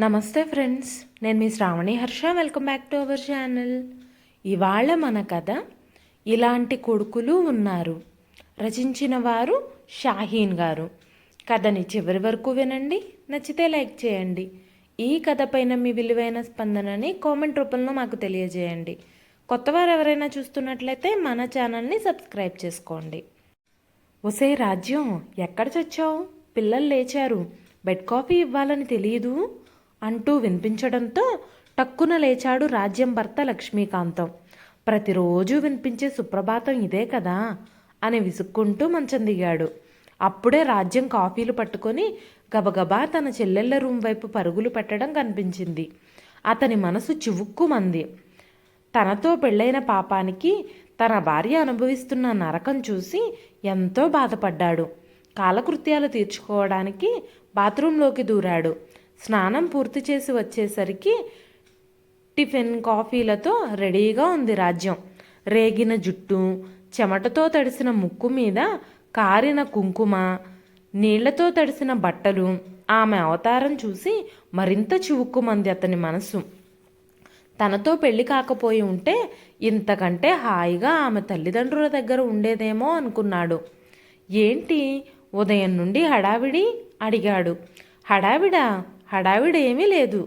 నమస్తే ఫ్రెండ్స్, నేను మీ Sravani Harsha. Welcome back to our channel. ఇవాళ మన కథ ఇలాంటి కొడుకులు ఉన్నారు. రచించిన వారు షాహీన్ గారు. కథని చివరి వరకు వినండి. నచ్చితే లైక్ చేయండి. ఈ కథ పైన మీ విలువైన స్పందనని కామెంట్ రూపంలో మాకు తెలియజేయండి. కొత్తవారు ఎవరైనా చూస్తున్నట్లయితే మన ఛానల్ని సబ్స్క్రైబ్ చేసుకోండి. ఒసే రాజ్యం, ఎక్కడ చచ్చావు? పిల్లలు లేచారు, బెడ్ కాఫీ ఇవ్వాలని తెలియదు అంటూ వినిపించడంతో టక్కున లేచాడు రాజ్యం భర్త లక్ష్మీకాంతం. ప్రతిరోజు వినిపించే సుప్రభాతం ఇదే కదా అని విసుక్కుంటూ మంచం దిగాడు. అప్పుడే రాజ్యం కాఫీలు పట్టుకొని గబగబా తన చెల్లెళ్ళ రూమ్ వైపు పరుగులు పెట్టడం కనిపించింది. అతని మనసు చివుక్కుమంది. తనతో పెళ్ళైన పాపానికి తన భార్య అనుభవిస్తున్న నరకం చూసి ఎంతో బాధపడ్డాడు. కాలకృత్యాలు తీర్చుకోవడానికి బాత్రూంలోకి దూరాడు. స్నానం పూర్తి చేసి వచ్చేసరికి టిఫిన్ కాఫీలతో రెడీగా ఉంది రాజ్యం. రేగిన జుట్టు, చెమటతో తడిసిన ముక్కు మీద కారిన కుంకుమ, నీళ్లతో తడిసిన బట్టలు, ఆమె అవతారం చూసి మరింత చివుక్కుమంది అతని మనసు. తనతో పెళ్లి కాకపోయి ఉంటే ఇంతకంటే హాయిగా ఆమె తల్లిదండ్రుల దగ్గర ఉండేదేమో అనుకున్నాడు. ఏంటి ఉదయం నుండి హడావిడి అడిగాడు. హడావిడేమీ లేదు,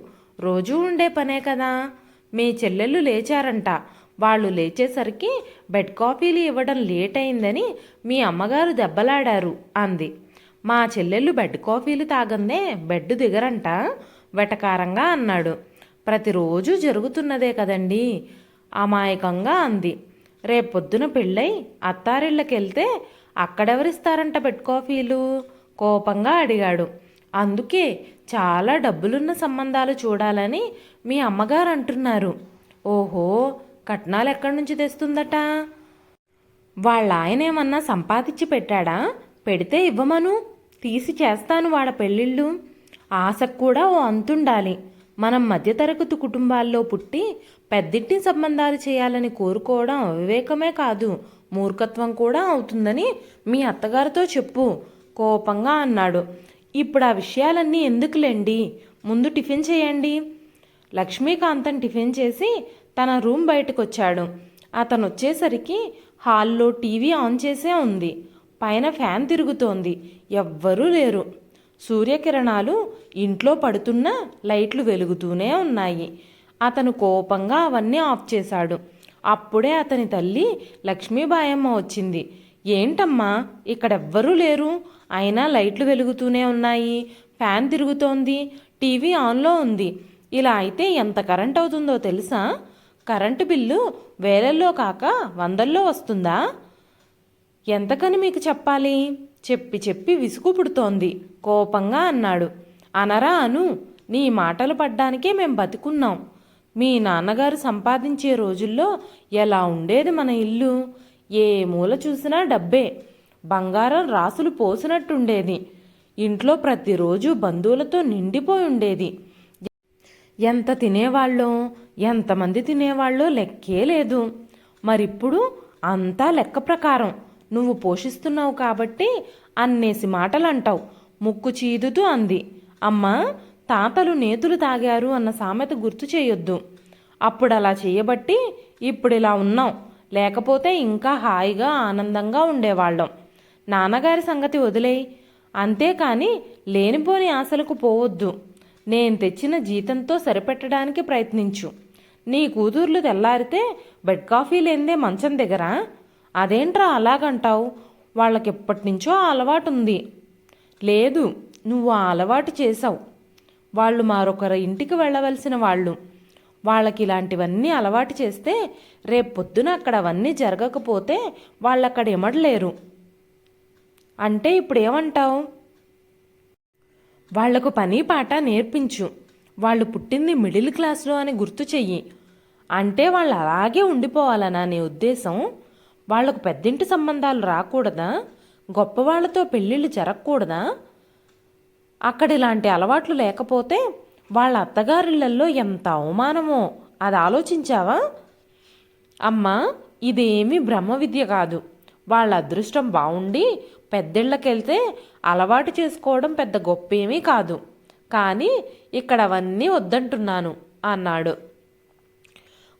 రోజూ ఉండే పనే కదా. మీ చెల్లెళ్ళు లేచారంట. వాళ్ళు లేచేసరికి బెడ్ కాఫీలు ఇవ్వడం లేట్ అయిందని మీ అమ్మగారు దెబ్బలాడారు అంది. మా చెల్లెళ్ళు బెడ్ కాఫీలు తాగందే బెడ్ దిగరంట వెటకారంగా అన్నాడు. ప్రతిరోజు జరుగుతున్నదే కదండి అమాయకంగా అంది. రేపొద్దున పెళ్ళై అత్తారిళ్ళకెళ్తే అక్కడెవరిస్తారంట బెడ్ కాఫీలు కోపంగా అడిగాడు. అందుకే చాలా డబ్బులున్న సంబంధాలు చూడాలని మీ అమ్మగారు అంటున్నారు. ఓహో, కట్నాలు ఎక్కడి నుంచి తెస్తుందట? వాళ్ళ ఆయనేమన్నా సంపాదించి పెట్టాడా? పెడితే ఇవ్వమను, తీసి చేస్తాను వాళ్ళ పెళ్ళిళ్ళు. ఆశకు కూడా ఓ అంతుండాలి. మనం మధ్యతరగతి కుటుంబాల్లో పుట్టి పెద్దింటి సంబంధాలు చేయాలని కోరుకోవడం అవివేకమే కాదు, మూర్ఖత్వం కూడా అవుతుందని మీ అత్తగారితో చెప్పు కోపంగా అన్నాడు. ఇప్పుడు ఆ విషయాలన్నీ ఎందుకులేండి, ముందు టిఫిన్ చేయండి. లక్ష్మీకాంతం టిఫిన్ చేసి తన రూమ్ బయటకు వచ్చాడు. అతను వచ్చేసరికి హాల్లో టీవీ ఆన్ చేసే ఉంది. పైన ఫ్యాన్ తిరుగుతోంది. ఎవ్వరూ లేరు. సూర్యకిరణాలు ఇంట్లో పడుతున్నా లైట్లు వెలుగుతూనే ఉన్నాయి. అతను కోపంగా అవన్నీ ఆఫ్ చేశాడు. అప్పుడే అతని తల్లి లక్ష్మీబాయమ్మ వచ్చింది. ఏంటమ్మా, ఇక్కడెవ్వరూ లేరు, అయినా లైట్లు వెలుగుతూనే ఉన్నాయి, ఫ్యాన్ తిరుగుతోంది, టీవీ ఆన్లో ఉంది. ఇలా అయితే ఎంత కరెంట్ అవుతుందో తెలుసా? కరెంటు బిల్లు వేలల్లో కాక వందల్లో వస్తుందా? ఎంతకని మీకు చెప్పాలి? చెప్పి చెప్పి విసుగు పుడుతోంది కోపంగా అన్నాడు. అనరా అను, నీ మాటలు పడ్డానికే మేం బతికున్నాం. మీ నాన్నగారు సంపాదించే రోజుల్లో ఎలా ఉండేది మన ఇల్లు? ఏ మూల చూసినా డబ్బే, బంగారం రాసులు పోసినట్టుండేది. ఇంట్లో ప్రతిరోజు బంధువులతో నిండిపోయి ఉండేది. ఎంత తినేవాళ్ళో, ఎంతమంది తినేవాళ్ళో లెక్కే లేదు. మరిప్పుడు అంతా లెక్క ప్రకారం నువ్వు పోషిస్తున్నావు కాబట్టి అన్నేసి మాటలు అంటావు ముక్కు చీదుతూ అంది. అమ్మా, తాతలు నేతులు తాగారు అన్న సామెత గుర్తు చేయొద్దు. అప్పుడు అలా చేయబట్టి ఇప్పుడు ఇలా ఉన్నాం, లేకపోతే ఇంకా హాయిగా ఆనందంగా ఉండేవాళ్ళం. నాన్నగారి సంగతి వదిలేయి, అంతేకాని లేనిపోని ఆశలకు పోవద్దు. నేను తెచ్చిన జీతంతో సరిపెట్టడానికి ప్రయత్నించు. నీ కూతుర్లు తెల్లారితే బెడ్ కాఫీ లేందే మంచం దిగరా? అదేంట్రా అలాగంటావు? వాళ్ళకెప్పటినుంచో ఆ అలవాటు ఉంది. లేదు, నువ్వు ఆ అలవాటు చేసావు. వాళ్ళు మరొకరి ఇంటికి వెళ్ళవలసిన వాళ్ళు. వాళ్ళకి ఇలాంటివన్నీ అలవాటు చేస్తే రేపొద్దున అక్కడ అవన్నీ జరగకపోతే వాళ్ళక్కడ ఎమడలేరు. అంటే ఇప్పుడు ఏమంటావు? వాళ్లకు పని పాట నేర్పించు. వాళ్ళు పుట్టింది మిడిల్ క్లాస్లో అని గుర్తు చెయ్యి. అంటే వాళ్ళు అలాగే ఉండిపోవాలనా నీ ఉద్దేశం? వాళ్లకు పెద్దింటి సంబంధాలు రాకూడదా? గొప్పవాళ్లతో పెళ్ళిళ్ళు జరగకూడదా? అక్కడ ఇలాంటి అలవాట్లు లేకపోతే వాళ్ళ అత్తగారిళ్లల్లో ఎంత అవమానమో అది ఆలోచించావా? అమ్మా, ఇదేమీ బ్రహ్మ విద్య కాదు. వాళ్ళ అదృష్టం బాగుండి పెద్దిళ్ళకెళ్తే అలవాటు చేసుకోవడం పెద్ద గొప్పేమీ కాదు. కానీ ఇక్కడ అవన్నీ వద్దంటున్నాను అన్నాడు.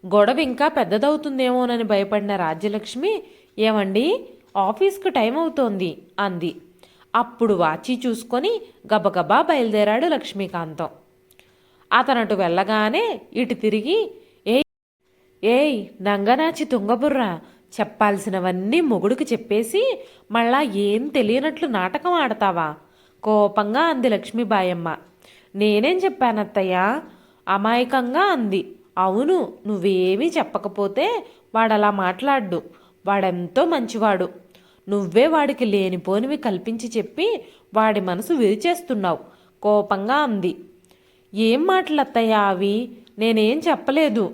గొడవ ఇంకా పెద్దదవుతుందేమోనని భయపడిన రాజ్యలక్ష్మి, ఏమండి, ఆఫీస్కు టైం అవుతోంది అంది. అప్పుడు వాచి చూసుకొని గబగబా బయలుదేరాడు లక్ష్మీకాంతం. అతనటు వెళ్ళగానే ఇటు తిరిగి, ఏయ్ నంగనాచి తుంగబుర్ర, చెప్పాల్సినవన్నీ మొగుడికి చెప్పేసి మళ్ళా ఏం తెలియనట్లు నాటకం ఆడతావా? కోపంగా అంది లక్ష్మీబాయమ్మ. నేనేం చెప్పానత్తయ్యా? అమాయకంగా అంది. అవును, నువ్వేమీ చెప్పకపోతే వాడలా మాట్లాడ్డు. వాడెంతో మంచివాడు. నువ్వే వాడికి లేనిపోనివి కల్పించి చెప్పి వాడి మనసు విరిచేస్తున్నావు కోపంగా అంది. ఏం మాటలత్తయ్యా అవి? నేనేం చెప్పలేదు.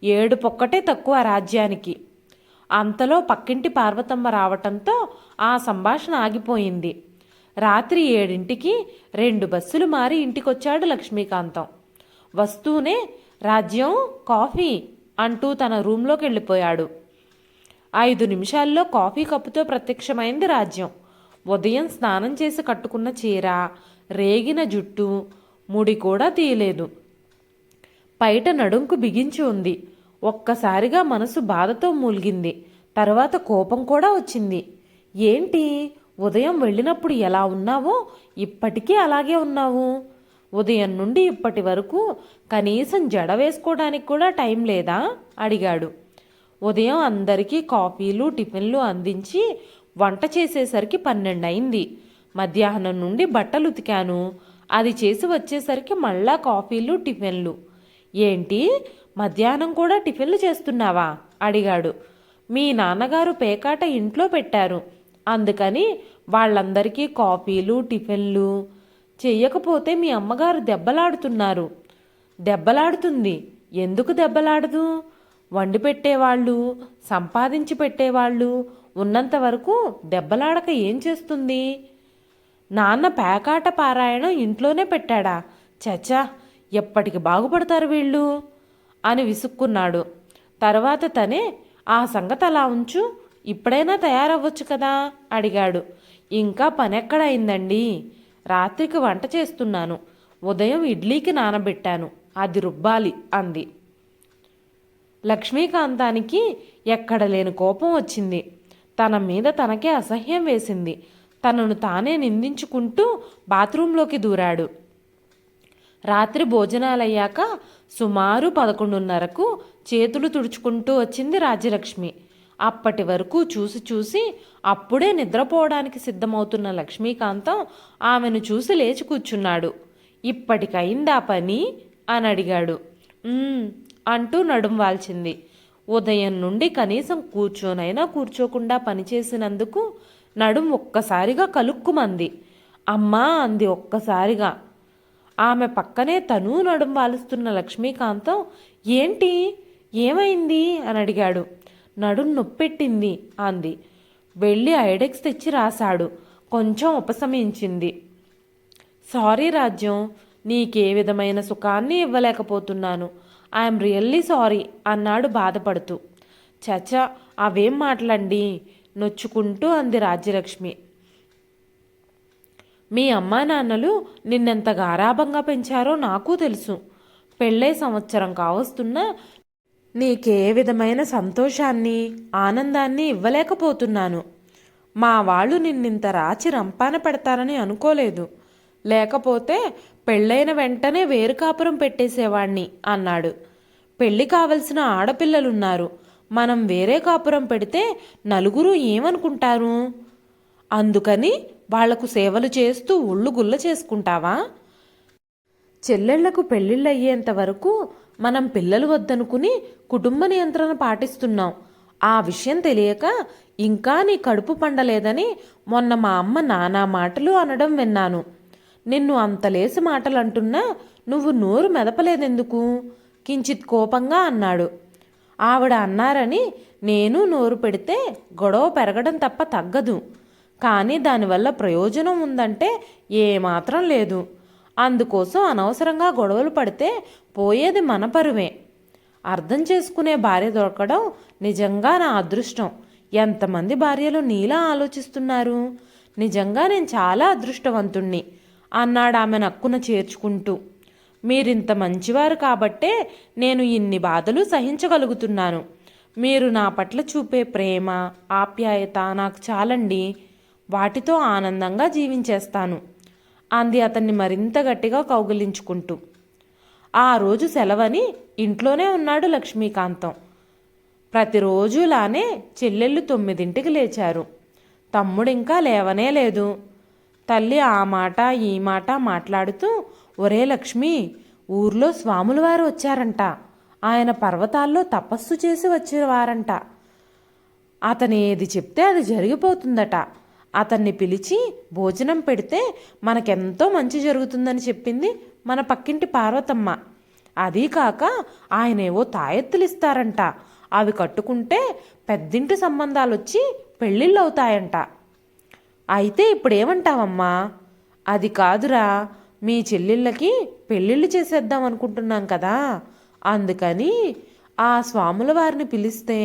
ఏడుపొక్కటే తక్కువ రాజ్యానికి. అంతలో పక్కింటి పార్వతమ్మ రావటంతో ఆ సంభాషణ ఆగిపోయింది. రాత్రి 7ంటికి 2 బస్సులు మారి ఇంటికొచ్చాడు లక్ష్మీకాంతం. వస్తూనే రాజ్యం కాఫీ అంటూ తన రూంలోకి వెళ్ళిపోయాడు. 5 నిమిషాల్లో కాఫీ కప్పుతో ప్రత్యక్షమైంది రాజ్యం. ఉదయం స్నానం చేసి కట్టుకున్న చీర, రేగిన జుట్టు, ముడి కూడా తీయలేదు. పైట నడుంకు బిగించి ఉంది. ఒక్కసారిగా మనసు బాధతో మూలిగింది. తర్వాత కోపం కూడా వచ్చింది. ఏంటి, ఉదయం వెళ్ళినప్పుడు ఎలా ఉన్నావో ఇప్పటికీ అలాగే ఉన్నావు? ఉదయం నుండి ఇప్పటి వరకు కనీసం జడ వేసుకోవడానికి కూడా టైం లేదా అడిగాడు. ఉదయం అందరికీ కాఫీలు టిఫిన్లు అందించి వంట చేసేసరికి 12 అయింది. మధ్యాహ్నం నుండి బట్టలు ఉతికాను. అది చేసి వచ్చేసరికి మళ్ళా కాఫీలు టిఫిన్లు. ఏంటి, మధ్యాహ్నం కూడా టిఫిన్లు చేస్తున్నావా అడిగాడు. మీ నాన్నగారు పేకాట ఇంట్లో పెట్టారు, అందుకని వాళ్ళందరికీ కాఫీలు టిఫిన్లు చెయ్యకపోతే మీ అమ్మగారు దెబ్బలాడుతున్నారు. దెబ్బలాడుతుంది? ఎందుకు దెబ్బలాడదు? వండి పెట్టేవాళ్ళు, సంపాదించి పెట్టేవాళ్ళు ఉన్నంత వరకు దెబ్బలాడక ఏం చేస్తుంది? నాన్న పేకాట పారాయణం ఇంట్లోనే పెట్టాడా? చచ్చా, ఎప్పటికి బాగుపడతారు వీళ్ళు అని విసుక్కున్నాడు. తర్వాత తనే, ఆ సంగతి అలా ఉంచు, ఇప్పుడైనా తయారవ్వచ్చు కదా అడిగాడు. ఇంకా పనెక్కడైందండి? రాత్రికి వంట చేస్తున్నాను. ఉదయం ఇడ్లీకి నానబెట్టాను, అది రుబ్బాలి అంది. లక్ష్మీకాంతానికి ఎక్కడ లేని కోపం వచ్చింది. తన మీద తనకే అసహ్యం వేసింది. తనను తానే నిందించుకుంటూ బాత్రూంలోకి దూరాడు. రాత్రి భోజనాలయ్యాక సుమారు 11:30కు చేతులు తుడుచుకుంటూ వచ్చింది రాజ్యలక్ష్మి. అప్పటి వరకు చూసి చూసి అప్పుడే నిద్రపోవడానికి సిద్ధమవుతున్న లక్ష్మీకాంతం ఆమెను చూసి లేచి కూర్చున్నాడు. ఇప్పటికయిందా పని అని అడిగాడు. అంటూ నడుం వాల్చింది. ఉదయం నుండి కనీసం కూర్చోనైనా కూర్చోకుండా పనిచేసినందుకు నడుం ఒక్కసారిగా కలుక్కుమంది. అమ్మా అంది ఒక్కసారిగా. ఆమె పక్కనే తనూ నడుం వాలుస్తున్న లక్ష్మీకాంతం, ఏంటి, ఏమైంది అని అడిగాడు. నడుం నొప్పెట్టింది అంది. వెళ్ళి ఐడెక్స్ తెచ్చి రాశాడు. కొంచెం ఉపశమించింది. సారీ రాజ్యం, నీకే విధమైన సుఖాన్ని ఇవ్వలేకపోతున్నాను. ఐఎమ్ రియల్లీ సారీ అన్నాడు బాధపడుతూ. చచా, అవేం మాటలండి నొచ్చుకుంటూ అంది రాజ్యలక్ష్మి. మీ అమ్మా నాన్నలు నిన్నెంత గారాభంగా పెంచారో నాకు తెలుసు. పెళ్ళై సంవత్సరం కావస్తున్నా నీకే విధమైన సంతోషాన్ని ఆనందాన్ని ఇవ్వలేకపోతున్నాను. మా వాళ్ళు నిన్నింత రాచి రంపాన పెడతారని అనుకోలేదు. లేకపోతే పెళ్ళైన వెంటనే వేరు కాపురం పెట్టేసేవాణ్ణి అన్నాడు. పెళ్ళి కావలసిన ఆడపిల్లలున్నారు. మనం వేరే కాపురం పెడితే నలుగురు ఏమనుకుంటారు? అందుకని వాళ్లకు సేవలు చేస్తూ ఒళ్ళు గుల్ల చేసుకుంటావా? చెల్లెళ్లకు పెళ్ళిళ్ళయ్యేంత వరకు మనం పిల్లలు వద్దనుకుని కుటుంబ నియంత్రణ పాటిస్తున్నాం. ఆ విషయం తెలియక ఇంకా నీ కడుపు పండలేదని మొన్న మా అమ్మ నానా మాటలు అనడం విన్నాను. నిన్ను అంతలేసి మాటలు అంటున్నా నువ్వు నోరు మెదపలేదెందుకు? కించిత్ కోపంగా అన్నాడు. ఆవిడ అన్నారని నేను నోరు పెడితే గొడవ పెరగడం తప్ప తగ్గదు. కానీ దానివల్ల ప్రయోజనం ఉందంటే ఏమాత్రం లేదు. అందుకోసం అనవసరంగా గొడవలు పడితే పోయేది మన పరువే. అర్థం చేసుకునే భార్య దొరకడం నిజంగా నా అదృష్టం. ఎంతమంది భార్యలు నీలా ఆలోచిస్తున్నారు? నిజంగా నేను చాలా అదృష్టవంతుణ్ణి అన్నాడు ఆమె నక్కున చేర్చుకుంటూ. మీరింత మంచివారు కాబట్టే నేను ఇన్ని బాధలు సహించగలుగుతున్నాను. మీరు నా పట్ల చూపే ప్రేమ, ఆప్యాయత నాకు చాలండి. వాటితో ఆనందంగా జీవించేస్తాను అంది అతన్ని మరింత గట్టిగా కౌగిలించుకుంటూ. ఆ రోజు సెలవని ఇంట్లోనే ఉన్నాడు లక్ష్మీకాంతం. ప్రతిరోజులానే చెల్లెళ్ళు 9ంటికి లేచారు. తమ్ముడింకా లేవనే లేదు. తల్లి ఆ మాట ఈ మాట మాట్లాడుతూ, ఒరే లక్ష్మి, ఊర్లో స్వాముల వారు వచ్చారంట. ఆయన పర్వతాల్లో తపస్సు చేసి వచ్చేవారంట. అతను ఏది చెప్తే అది జరిగిపోతుందట. అతన్ని పిలిచి భోజనం పెడితే మనకెంతో మంచి జరుగుతుందని చెప్పింది మన పక్కింటి పార్వతమ్మ. అదీ కాక ఆయనేవో తాయెత్తులు ఇస్తారంట. అవి కట్టుకుంటే పెద్దింటి సంబంధాలు వచ్చి పెళ్ళిళ్ళు అవుతాయంట. అయితే ఇప్పుడేమంటావమ్మా? అది కాదురా, మీ చెల్లెళ్ళకి పెళ్ళిళ్ళు చేసేద్దాం అనుకుంటున్నాం కదా, అందుకని ఆ స్వాముల వారిని పిలిస్తే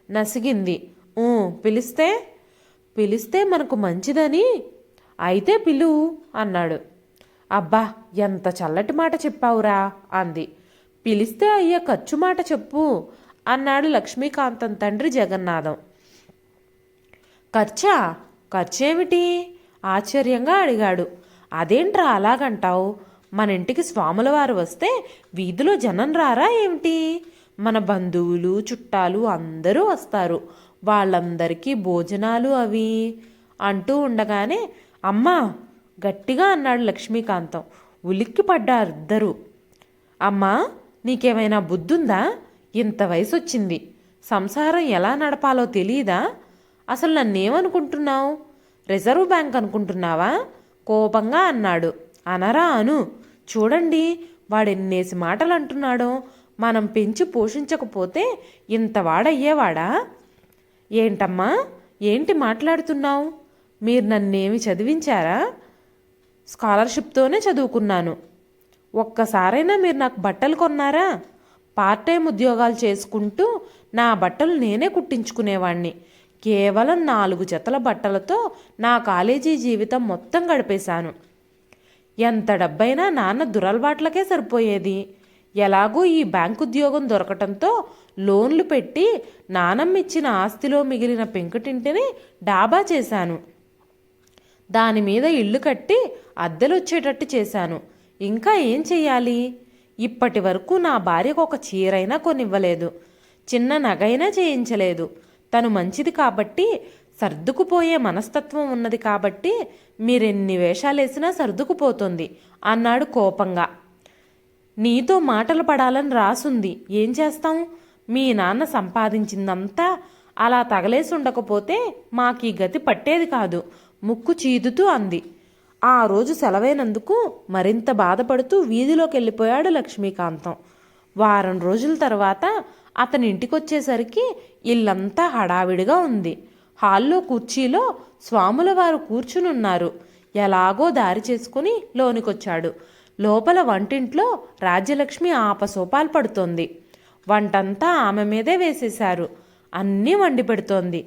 నసిగింది. పిలిస్తే పిలిస్తే మనకు మంచిదని. అయితే పిలువు అన్నాడు. అబ్బా, ఎంత చల్లటి మాట చెప్పావురా అంది. పిలిస్తే అయ్యే ఖర్చు మాట చెప్పు అన్నాడు లక్ష్మీకాంతం తండ్రి జగన్నాథం. ఖర్చా? ఖర్చేమిటి? ఆశ్చర్యంగా అడిగాడు. అదేంట్రా అలాగంటావు? మన ఇంటికి స్వాముల వారు వస్తే వీధిలో జనం రారా ఏమిటి? మన బంధువులు చుట్టాలు అందరూ వస్తారు. వాళ్ళందరికీ భోజనాలు అవి అంటూ ఉండగానే అమ్మా గట్టిగా అన్నాడు లక్ష్మీకాంతం. ఉలిక్కి పడ్డారు ఇద్దరు. అమ్మా, నీకేమైనా బుద్ధుందా? ఇంత వయసు వచ్చింది, సంసారం ఎలా నడపాలో తెలీదా? అసలు నన్నేమనుకుంటున్నావు? రిజర్వ్ బ్యాంక్ అనుకుంటున్నావా? కోపంగా అన్నాడు. అనరా అను. చూడండి వాడెన్నేసి మాటలు అంటున్నాడో. మనం పెంచి పోషించకపోతే ఇంత వాడయ్యేవాడా? ఏంటమ్మా, ఏంటి మాట్లాడుతున్నావు? మీరు నన్నేమి చదివించారా? స్కాలర్షిప్తోనే చదువుకున్నాను. ఒక్కసారైనా మీరు నాకు బట్టలు కొన్నారా? పార్ట్ టైం ఉద్యోగాలు చేసుకుంటూ నా బట్టలు నేనే కుట్టించుకునేవాణ్ణి. కేవలం 4 జతల బట్టలతో నా కాలేజీ జీవితం మొత్తం గడిపేశాను. ఎంత డబ్బైనా నాన్న దురలవాట్లకే సరిపోయేది. ఎలాగూ ఈ బ్యాంకు ఉద్యోగం దొరకటంతో లోన్లు పెట్టి నానమ్మిచ్చిన ఆస్తిలో మిగిలిన పెంకుటింటిని డాబా చేశాను. దాని మీద ఇల్లు కట్టి అద్దెలొచ్చేటట్టు చేశాను. ఇంకా ఏం చెయ్యాలి? ఇప్పటి వరకు నా భార్యకు ఒక చీరైనా కొనివ్వలేదు, చిన్న నగైనా చేయించలేదు. తను మంచిది కాబట్టి, సర్దుకుపోయే మనస్తత్వం ఉన్నది కాబట్టి మీరెన్ని వేషాలేసినా సర్దుకుపోతుంది అన్నాడు కోపంగా. నీతో మాటలు పడాలని రాసుంది, ఏం చేస్తాం? మీ నాన్న సంపాదించిందంతా అలా తగలేసి ఉండకపోతే మాకీ గతి పట్టేది కాదు ముక్కు చీదుతూ అంది. ఆ రోజు సెలవైనందుకు మరింత బాధపడుతూ వీధిలోకి వెళ్ళిపోయాడు లక్ష్మీకాంతం. వారం రోజుల తర్వాత అతని ఇంటికొచ్చేసరికి ఇల్లంతా హడావిడిగా ఉంది. హాల్లో కుర్చీలో స్వాముల వారు కూర్చునున్నారు. ఎలాగో దారి చేసుకుని లోనికొచ్చాడు. లోపల వంటింట్లో రాజ్యలక్ష్మి ఆపసోపాలు పడుతోంది. వంటంతా ఆమె మీదే వేసేశారు. అన్నీ వండి పెడుతోంది.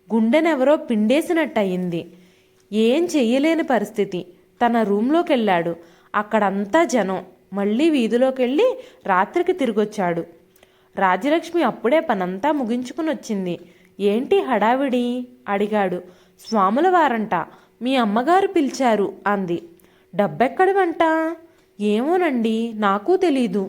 గుండెనెవరో పిండేసినట్టయింది. ఏం చెయ్యలేని పరిస్థితి. తన రూంలోకి వెళ్ళాడు. అక్కడంతా జనం. మళ్ళీ వీధిలోకెళ్ళి రాత్రికి తిరిగొచ్చాడు. రాజ్యలక్ష్మి అప్పుడే పనంతా ముగించుకుని వచ్చింది. ఏంటి హడావిడి అడిగాడు. స్వాముల వారంట, మీ అమ్మగారు పిలిచారు అంది. డబ్బెక్కడివంట? ఏమోనండి, నాకూ తెలీదు.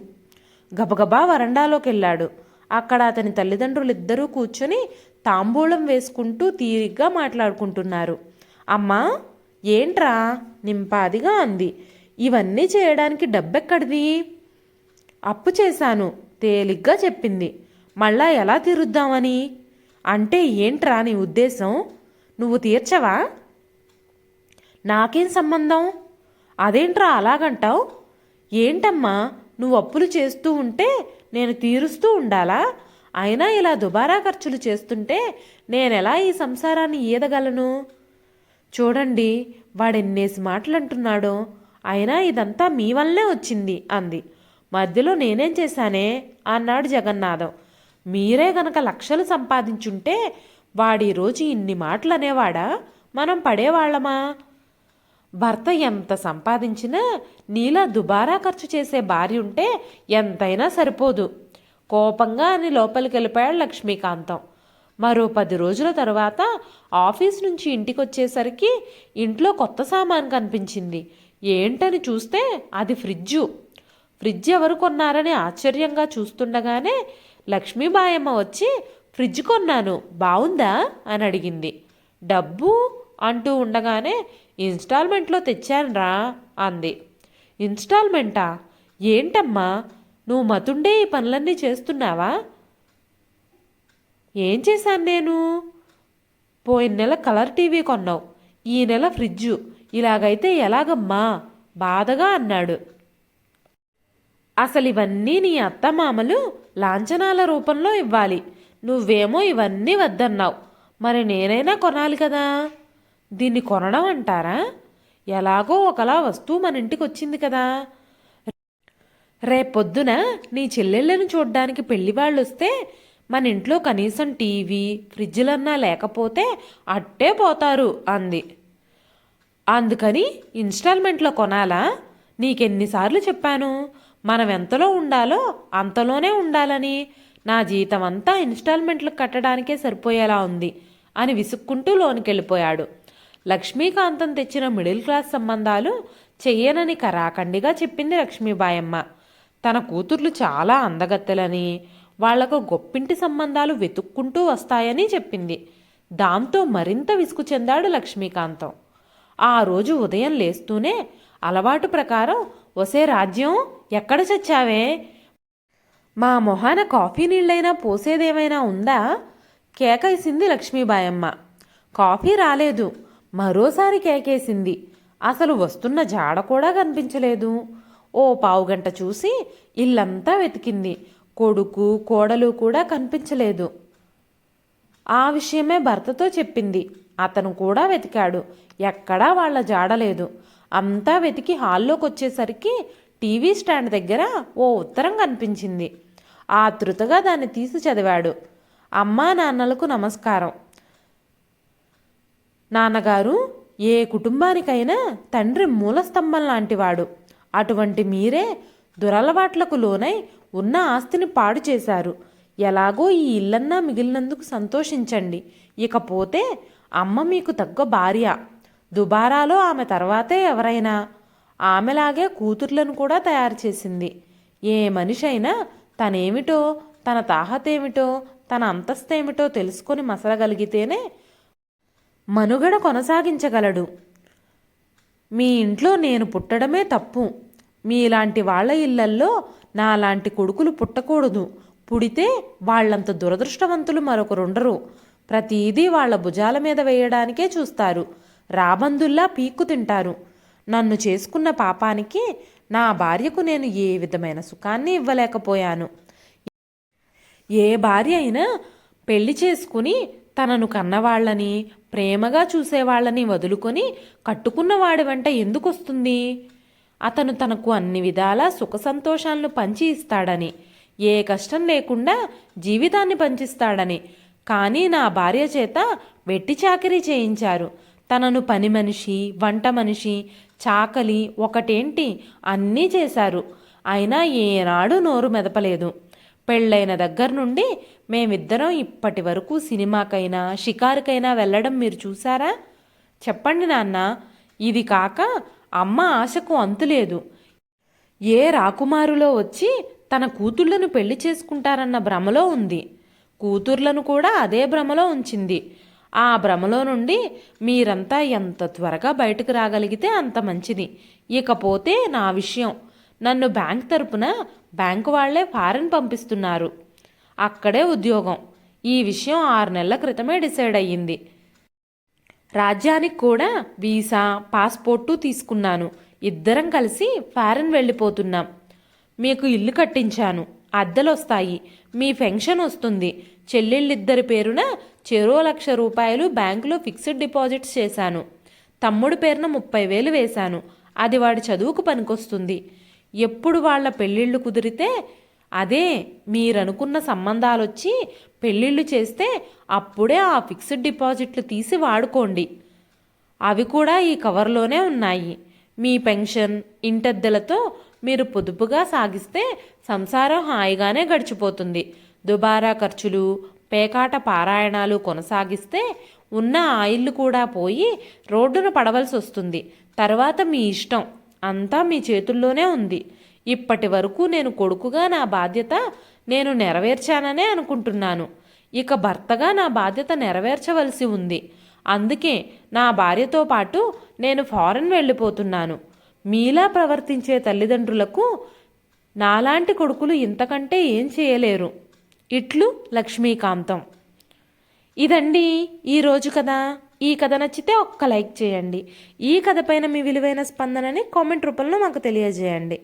గబగబా వరండాలోకి వెళ్ళాడు. అక్కడ అతని తల్లిదండ్రులిద్దరూ కూర్చొని తాంబూలం వేసుకుంటూ తీరిగ్గా మాట్లాడుకుంటున్నారు. అమ్మా, ఏంట్రా నింపాదిగా అంది. ఇవన్నీ చేయడానికి డబ్బెక్కడిది? అప్పు చేశాను తేలిగ్గా చెప్పింది. మళ్ళా ఎలా తీరుద్దామని? అంటే ఏంట్రా నీ ఉద్దేశం? నువ్వు తీర్చవా? నాకేం సంబంధం? అదేంట్రా అలాగంటావు? ఏంటమ్మా, నువ్వు అప్పులు చేస్తూ ఉంటే నేను తీరుస్తూ ఉండాలా? అయినా ఇలా దుబారా ఖర్చులు చేస్తుంటే నేనెలా ఈ సంసారాన్ని ఈదగలను? చూడండి వాడెన్నేసి మాటలంటున్నాడో. అయినా ఇదంతా మీ వల్లనే వచ్చింది అంది. మధ్యలో నేనేం చేశానే అన్నాడు జగన్నాథం. మీరే గనక లక్షలు సంపాదించుంటే వాడి రోజు ఇన్ని మాటలు అనేవాడా? మనం పడేవాళ్ళమా? భర్త ఎంత సంపాదించినా నీలా దుబారా ఖర్చు చేసే భార్య ఉంటే ఎంతైనా సరిపోదు. కోపంగా అని లోపలికి వెళ్ళిపోయాడు లక్ష్మీకాంతం. మరో 10 రోజుల తరువాత ఆఫీస్ నుంచి ఇంటికొచ్చేసరికి ఇంట్లో కొత్త సామాన్ కనిపించింది. ఏంటని చూస్తే అది ఫ్రిడ్జు. ఫ్రిడ్జ్ ఎవరు కొన్నారని ఆశ్చర్యంగా చూస్తుండగానే లక్ష్మీబాయమ్మ వచ్చి ఫ్రిడ్జ్ కొన్నాను, బావుందా అని అడిగింది. డబ్బు అంటూ ఉండగానే ఇన్స్టాల్మెంట్లో తెచ్చానురా అంది. ఇన్స్టాల్మెంటా? ఏంటమ్మా, నువ్వు మతుండే ఈ పనులన్నీ చేస్తున్నావా? ఏం చేశాను నేను? పోయిన నెల కలర్ టీవీ కొన్నావు, ఈ నెల ఫ్రిడ్జు. ఇలాగైతే ఎలాగమ్మా బాధగా అన్నాడు. అసలు ఇవన్నీ నీ అత్తమామలు లాంఛనాల రూపంలో ఇవ్వాలి, నువ్వేమో ఇవన్నీ వద్దన్నావు. మరి నేనైనా కొనాలి కదా. దీన్ని కొనడం అంటారా? ఎలాగో ఒకలా వస్తువు మన ఇంటికి వచ్చింది కదా. రేపొద్దున నీ చెల్లెళ్ళను చూడ్డానికి పెళ్లివాళ్ళు వస్తే మన ఇంట్లో కనీసం టీవీ ఫ్రిడ్జ్లన్నా లేకపోతే అట్టే పోతారు అంది. అందుకని ఇన్స్టాల్మెంట్లో కొనాలా? నీకెన్నిసార్లు చెప్పాను మనం ఎంతలో ఉండాలో అంతలోనే ఉండాలని. నా జీతం అంతా ఇన్స్టాల్మెంట్లు కట్టడానికే సరిపోయేలా ఉంది అని విసుక్కుంటూ లోనికెళ్ళిపోయాడు. లక్ష్మీకాంతం తెచ్చిన మిడిల్ క్లాస్ సంబంధాలు చెయ్యనని కరాఖండిగా చెప్పింది లక్ష్మీబాయమ్మ. తన కూతుర్లు చాలా అందగత్తెలని, వాళ్లకు గొప్పింటి సంబంధాలు వెతుక్కుంటూ వస్తాయని చెప్పింది. దాంతో మరింత విసుగు చెందాడు లక్ష్మీకాంతం. ఆ రోజు ఉదయం లేస్తూనే అలవాటు ప్రకారం, ఒసే రాజ్యం ఎక్కడ చచ్చావే, మా మొహాన కాఫీ నీళ్ళైనా పోసేదేమైనా ఉందా కేకేసింది లక్ష్మీబాయమ్మ. కాఫీ రాలేదు. మరోసారి కేకేసింది. అసలు వస్తున్న జాడ కూడా కనిపించలేదు. ఓ పావుగంట చూసి ఇల్లంతా వెతికింది. కొడుకు కోడలు కూడా కనిపించలేదు. ఆ విషయమే భర్తతో చెప్పింది. అతను కూడా వెతికాడు. ఎక్కడా వాళ్ల జాడలేదు. అంతా వెతికి హాల్లోకి వచ్చేసరికి టీవీ స్టాండ్ దగ్గర ఓ ఉత్తరం కనిపించింది. ఆతృతగా దాన్ని తీసి చదివాడు. అమ్మా నాన్నలకు నమస్కారం. నాన్నగారు, ఏ కుటుంబానికైనా తండ్రి మూలస్తంభం లాంటివాడు. అటువంటి మీరే దురలవాట్లకు లోనై ఉన్న ఆస్తిని పాడు చేశారు. ఎలాగో ఈ ఇల్లన్నా మిగిలినందుకు సంతోషించండి. ఇకపోతే అమ్మ మీకు తగ్గ భార్య. దుబారాలో ఆమె తర్వాతే ఎవరైనా. ఆమెలాగే కూతుర్లను కూడా తయారు చేసింది. ఏ మనిషి అయినా తనేమిటో, తన తాహతేమిటో, తన అంతస్తేమిటో తెలుసుకొని మసలగలిగితేనే మనుగడ కొనసాగించగలడు. మీ ఇంట్లో నేను పుట్టడమే తప్పు. మీలాంటి వాళ్ల ఇళ్లల్లో నాలాంటి కొడుకులు పుట్టకూడదు. పుడితే వాళ్లంత దురదృష్టవంతులు మరొకరుండరు. ప్రతీదీ వాళ్ల భుజాల మీద వేయడానికే చూస్తారు. రాబందుల్లా పీక్కు తింటారు. నన్ను చేసుకున్న పాపానికి నా భార్యకు నేను ఏ విధమైన సుఖాన్ని ఇవ్వలేకపోయాను. ఏ భార్య అయినా పెళ్లి చేసుకుని తనను కన్నవాళ్లని, ప్రేమగా చూసేవాళ్లని వదులుకొని కట్టుకున్నవాడి వెంట ఎందుకొస్తుంది? అతను తనకు అన్ని విధాలా సుఖ సంతోషాలను పంచి ఇస్తాడని, ఏ కష్టం లేకుండా జీవితాన్ని పంచిస్తాడని. కానీ నా భార్య చేత వెట్టి చాకిరీ చేయించారు. తనను పని మనిషి, వంట మనిషి, చాకలి ఒకటేంటి అన్నీ చేశారు. అయినా ఏనాడు నోరు మెదపలేదు. పెళ్ళైన దగ్గర నుండి మేమిద్దరం ఇప్పటి వరకు సినిమాకైనా షికారుకైనా వెళ్ళడం మీరు చూసారా? చెప్పండి నాన్న. ఇది కాక అమ్మ ఆశకు అంతులేదు. ఏ రాకుమారులో వచ్చి తన కూతుళ్లను పెళ్లి చేసుకుంటారన్న భ్రమలో ఉంది. కూతుర్లను కూడా అదే భ్రమలో ఉంచింది. ఆ భ్రమలో నుండి మీరంతా ఎంత త్వరగా బయటకు రాగలిగితే అంత మంచిది. ఇకపోతే నా విషయం. నన్ను బ్యాంక్ తరపున బ్యాంకు వాళ్లే ఫారెన్ పంపిస్తున్నారు. అక్కడే ఉద్యోగం. ఈ విషయం 6 నెలల క్రితమే డిసైడ్ అయ్యింది. రాజ్యానికి కూడా వీసా, పాస్పోర్టు తీసుకున్నాను. ఇద్దరం కలిసి ఫారెన్ వెళ్ళిపోతున్నాం. మీకు ఇల్లు కట్టించాను. అద్దెలొస్తాయి. మీ పెన్షన్ వస్తుంది. చెల్లెళ్ళిద్దరి పేరున చెరో ₹1,00,000 బ్యాంకులో ఫిక్స్డ్ డిపాజిట్స్ చేశాను. తమ్ముడి పేరున 30,000 వేశాను. అది వాడి చదువుకు పనికొస్తుంది. ఎప్పుడు వాళ్ల పెళ్ళిళ్ళు కుదిరితే, అదే మీరనుకున్న సంబంధాలొచ్చి పెళ్ళిళ్ళు చేస్తే అప్పుడే ఆ ఫిక్స్డ్ డిపాజిట్లు తీసి వాడుకోండి. అవి కూడా ఈ కవర్లోనే ఉన్నాయి. మీ పెన్షన్, ఇంటద్దెలతో మీరు పొదుపుగా సాగిస్తే సంసారం హాయిగానే గడిచిపోతుంది. దుబారా ఖర్చులు, పేకాట పారాయణాలు కొనసాగిస్తే ఉన్న ఆయిల్లు కూడా పోయి రోడ్డున పడవలసి వస్తుంది. తర్వాత మీ ఇష్టం, అంతా మీ చేతుల్లోనే ఉంది. ఇప్పటి వరకు నేను కొడుకుగా నా బాధ్యత నేను నెరవేర్చాననే అనుకుంటున్నాను. ఇక భర్తగా నా బాధ్యత నెరవేర్చవలసి ఉంది. అందుకే నా భార్యతో పాటు నేను ఫారెన్ వెళ్ళిపోతున్నాను. మీలా ప్రవర్తించే తల్లిదండ్రులకు నాలాంటి కొడుకులు ఇంతకంటే ఏం చేయలేరు. ఇట్లు లక్ష్మీకాంతం. ఇదండి ఈరోజు కథ. ఈ కథ నచ్చితే ఒక్క లైక్ చేయండి. ఈ కథ పైన మీ విలువైన స్పందనని కామెంట్ రూపంలో మాకు తెలియజేయండి.